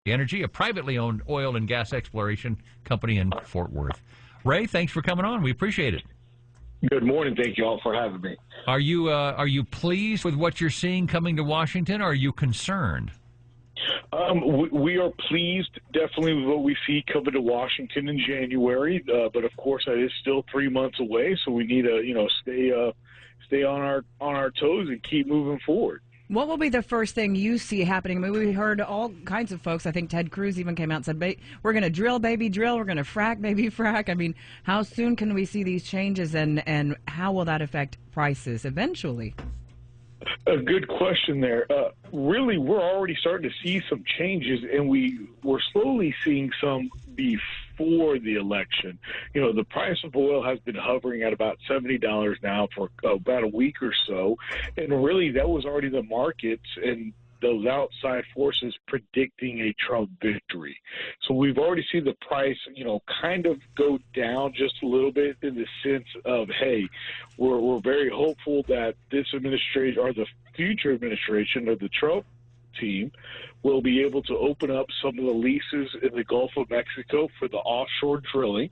Energy, a privately owned oil and gas exploration company in Fort Worth. Ray, thanks for coming on. We appreciate it. Good morning. Thank you all for having me. Are you pleased with what you're seeing coming to Washington, or are you concerned? We are pleased, definitely, with what we see coming to Washington in January. But of course, that is still 3 months away, so we need to, stay on our toes and keep moving forward. What will be the first thing you see happening? I mean, we heard all kinds of folks. I think Ted Cruz even came out and said, we're going to drill, baby, drill. We're going to frack, baby, frack. I mean, how soon can we see these changes, and how will that affect prices eventually? A good question there. Really, we're already starting to see some changes, and we're slowly seeing some before the election. The price of oil has been hovering at about $70 now for about a week or so, and really that was already the markets and those outside forces predicting a Trump victory. So we've already seen the price, kind of go down just a little bit, in the sense of, hey, we're very hopeful that this administration, or the future administration of the Trump team, will be able to open up some of the leases in the Gulf of Mexico for the offshore drilling,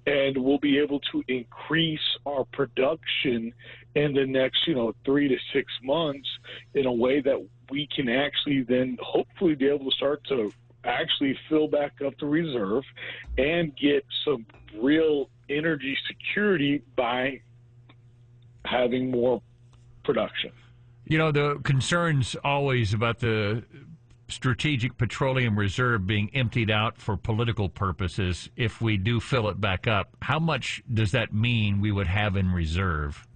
and we'll be able to increase our production in the next, 3 to 6 months in a way that we can actually then hopefully be able to start to actually fill back up the reserve and get some real energy security by having more production. The concerns always about the Strategic Petroleum Reserve being emptied out for political purposes. If we do fill it back up, how much does that mean we would have in reserve?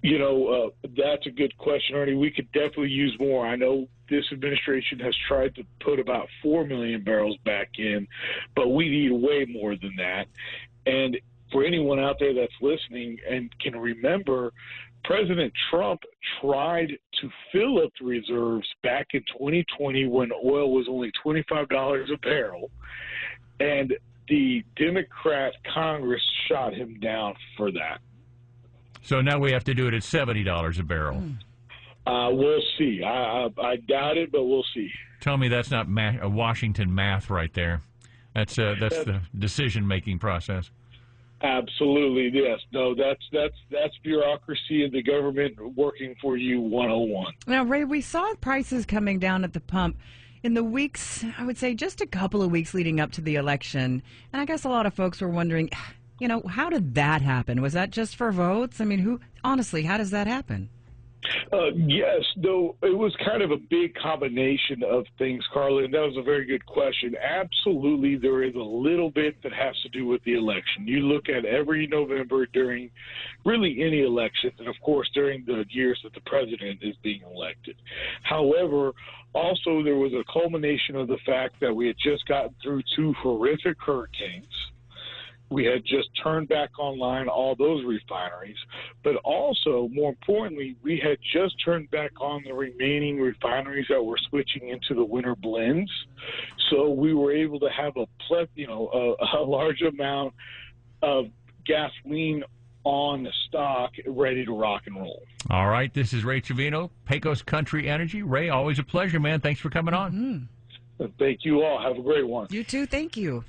That's a good question, Ernie. We could definitely use more. I know this administration has tried to put about 4 million barrels back in, but we need way more than that. And for anyone out there that's listening and can remember, President Trump tried to fill up the reserves back in 2020 when oil was only $25 a barrel, and the Democrat Congress shot him down for that. So now we have to do it at $70 a barrel. We'll see. I doubt it, but we'll see. Tell me that's not a Washington math right there. That's the decision-making process. Absolutely, yes. No, that's bureaucracy and the government working for you 101. Now, Ray, we saw prices coming down at the pump in the weeks, I would say just a couple of weeks leading up to the election. And I guess a lot of folks were wondering, how did that happen? Was that just for votes? I mean, honestly, how does that happen? Yes, though it was kind of a big combination of things, Carla, and that was a very good question. Absolutely, there is a little bit that has to do with the election. You look at every November during really any elections, and of course during the years that the president is being elected. However, also there was a culmination of the fact that we had just gotten through 2 horrific hurricanes. We had just turned back online all those refineries, but also, more importantly, we had just turned back on the remaining refineries that were switching into the winter blends. So we were able to have a large amount of gasoline on stock, ready to rock and roll. All right, this is Rey Trevino, Pecos Country Energy. Ray, always a pleasure, man. Thanks for coming on. Thank you all. Have a great one. You too. Thank you.